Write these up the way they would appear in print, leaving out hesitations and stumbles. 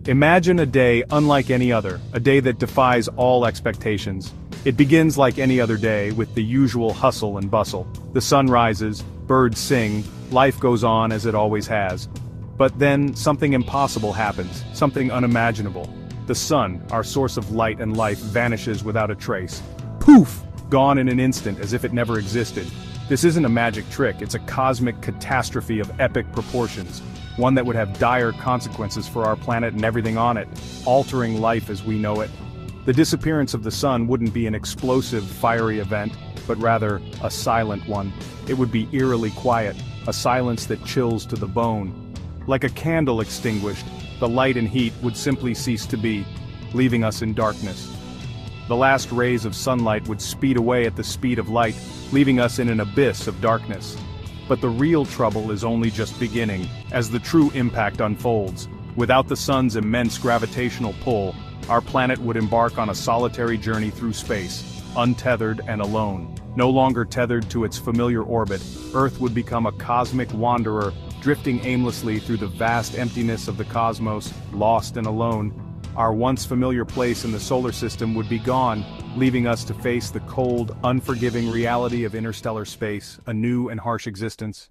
Imagine a day unlike any other, a day that defies all expectations. It begins like any other day with the usual hustle and bustle. The sun rises, birds sing, life goes on as it always has. But then something impossible happens, something unimaginable. The sun, our source of light and life, vanishes without a trace. Poof! Gone in an instant as if it never existed. This isn't a magic trick, it's a cosmic catastrophe of epic proportions. One that would have dire consequences for our planet and everything on it, altering life as we know it. The disappearance of the sun wouldn't be an explosive, fiery event, but rather a silent one. It would be eerily quiet, a silence that chills to the bone. Like a candle extinguished, the light and heat would simply cease to be, leaving us in darkness. The last rays of sunlight would speed away at the speed of light, leaving us in an abyss of darkness. But the real trouble is only just beginning, as the true impact unfolds. Without the sun's immense gravitational pull, our planet would embark on a solitary journey through space, untethered and alone. No longer tethered to its familiar orbit, Earth would become a cosmic wanderer, drifting aimlessly through the vast emptiness of the cosmos, lost and alone. Our once familiar place in the solar system would be gone, leaving us to face the cold, unforgiving reality of interstellar space, a new and harsh existence.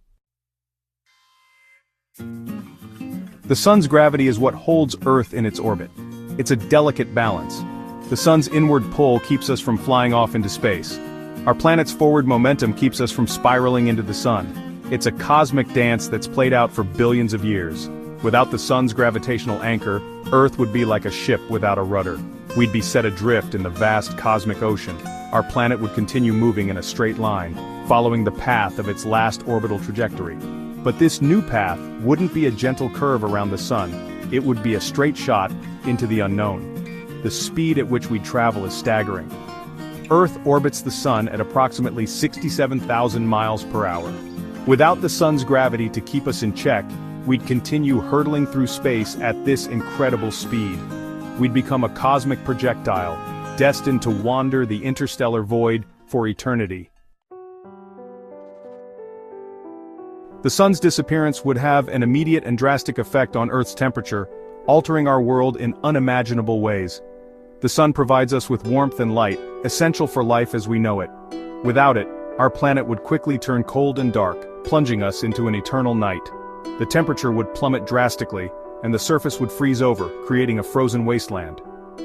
The sun's gravity is what holds Earth in its orbit. It's a delicate balance. The sun's inward pull keeps us from flying off into space. Our planet's forward momentum keeps us from spiraling into the sun. It's a cosmic dance that's played out for billions of years. Without the sun's gravitational anchor, Earth would be like a ship without a rudder. We'd be set adrift in the vast cosmic ocean. Our planet would continue moving in a straight line, following the path of its last orbital trajectory. But this new path wouldn't be a gentle curve around the sun. It would be a straight shot into the unknown. The speed at which we travel is staggering. Earth orbits the sun at approximately 67,000 miles per hour. Without the sun's gravity to keep us in check, we'd continue hurtling through space at this incredible speed. We'd become a cosmic projectile, destined to wander the interstellar void for eternity. The sun's disappearance would have an immediate and drastic effect on Earth's temperature, altering our world in unimaginable ways. The sun provides us with warmth and light, essential for life as we know it. Without it, our planet would quickly turn cold and dark, plunging us into an eternal night. The temperature would plummet drastically, and the surface would freeze over, creating a frozen wasteland.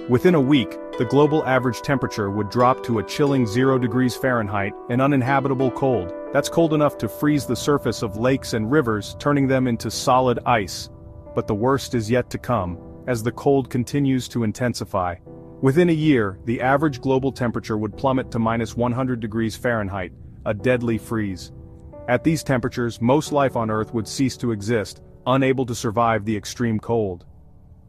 Within a week, the global average temperature would drop to a chilling 0 degrees Fahrenheit, an uninhabitable cold. That's cold enough to freeze the surface of lakes and rivers, turning them into solid ice. But the worst is yet to come, as the cold continues to intensify. Within a year, the average global temperature would plummet to minus 100 degrees Fahrenheit, a deadly freeze. At these temperatures, most life on Earth would cease to exist, unable to survive the extreme cold.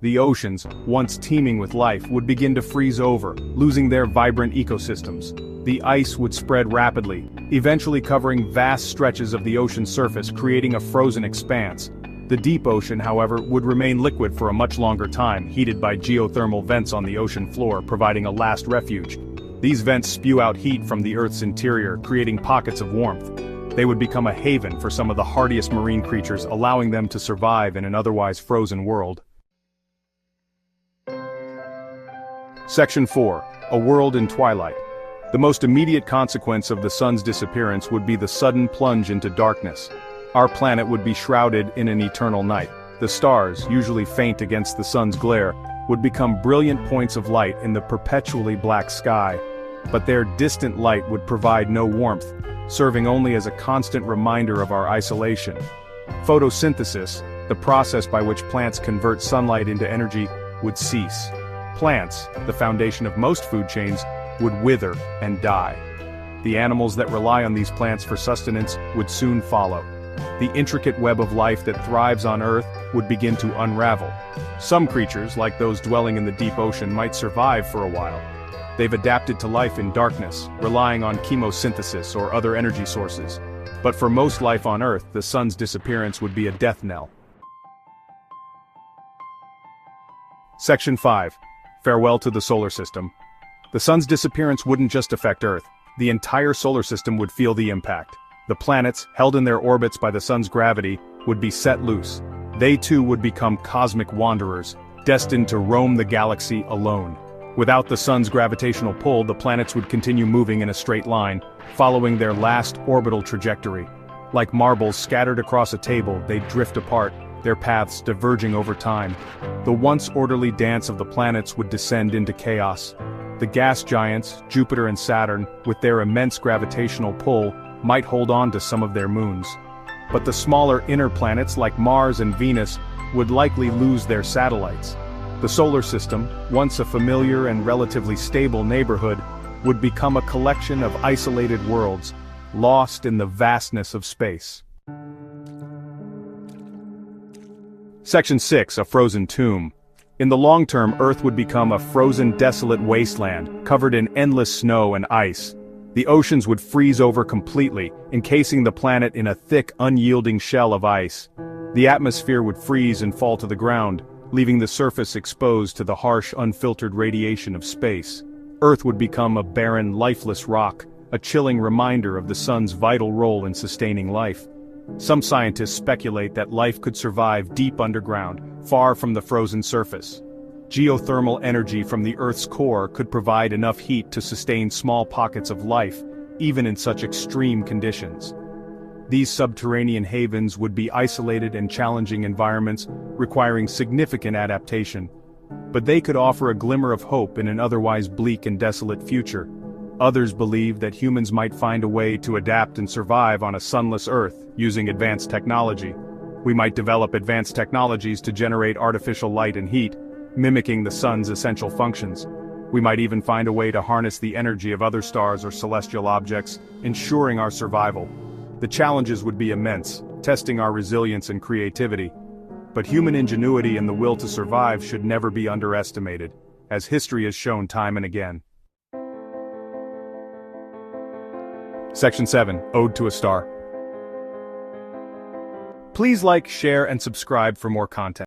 The oceans, once teeming with life, would begin to freeze over, losing their vibrant ecosystems. The ice would spread rapidly, eventually covering vast stretches of the ocean surface, creating a frozen expanse. The deep ocean, however, would remain liquid for a much longer time, heated by geothermal vents on the ocean floor, providing a last refuge. These vents spew out heat from the Earth's interior, creating pockets of warmth. They would become a haven for some of the hardiest marine creatures, allowing them to survive in an otherwise frozen world. Section 4. A world in twilight. The most immediate consequence of the sun's disappearance would be the sudden plunge into darkness. Our planet would be shrouded in an eternal night. The stars, usually faint against the sun's glare, would become brilliant points of light in the perpetually black sky. But their distant light would provide no warmth, serving only as a constant reminder of our isolation. Photosynthesis, the process by which plants convert sunlight into energy, would cease. Plants, the foundation of most food chains, would wither and die. The animals that rely on these plants for sustenance would soon follow. The intricate web of life that thrives on Earth would begin to unravel. Some creatures, like those dwelling in the deep ocean, might survive for a while. They've adapted to life in darkness, relying on chemosynthesis or other energy sources. But for most life on Earth, the sun's disappearance would be a death knell. Section 5. Farewell to the solar system. The sun's disappearance wouldn't just affect Earth. The entire solar system would feel the impact. The planets, held in their orbits by the sun's gravity, would be set loose. They too would become cosmic wanderers, destined to roam the galaxy alone. Without the sun's gravitational pull, the planets would continue moving in a straight line, following their last orbital trajectory. Like marbles scattered across a table, they'd drift apart, their paths diverging over time. The once orderly dance of the planets would descend into chaos. The gas giants, Jupiter and Saturn, with their immense gravitational pull, might hold on to some of their moons. But the smaller inner planets like Mars and Venus would likely lose their satellites. The solar system, once a familiar and relatively stable neighborhood, would become a collection of isolated worlds, lost in the vastness of space. Section 6. A frozen tomb. In the long term, Earth would become a frozen, desolate wasteland, covered in endless snow and ice. The oceans would freeze over completely, encasing the planet in a thick, unyielding shell of ice. The atmosphere would freeze and fall to the ground, leaving the surface exposed to the harsh, unfiltered radiation of space. Earth would become a barren, lifeless rock, a chilling reminder of the sun's vital role in sustaining life. Some scientists speculate that life could survive deep underground, far from the frozen surface. Geothermal energy from the Earth's core could provide enough heat to sustain small pockets of life, even in such extreme conditions. These subterranean havens would be isolated and challenging environments, requiring significant adaptation. But they could offer a glimmer of hope in an otherwise bleak and desolate future. Others believe that humans might find a way to adapt and survive on a sunless Earth, using advanced technology. We might develop advanced technologies to generate artificial light and heat, mimicking the sun's essential functions. We might even find a way to harness the energy of other stars or celestial objects, ensuring our survival. The challenges would be immense, testing our resilience and creativity. But human ingenuity and the will to survive should never be underestimated, as history has shown time and again. Section 7. Ode to a Star. Please like, share, and subscribe for more content.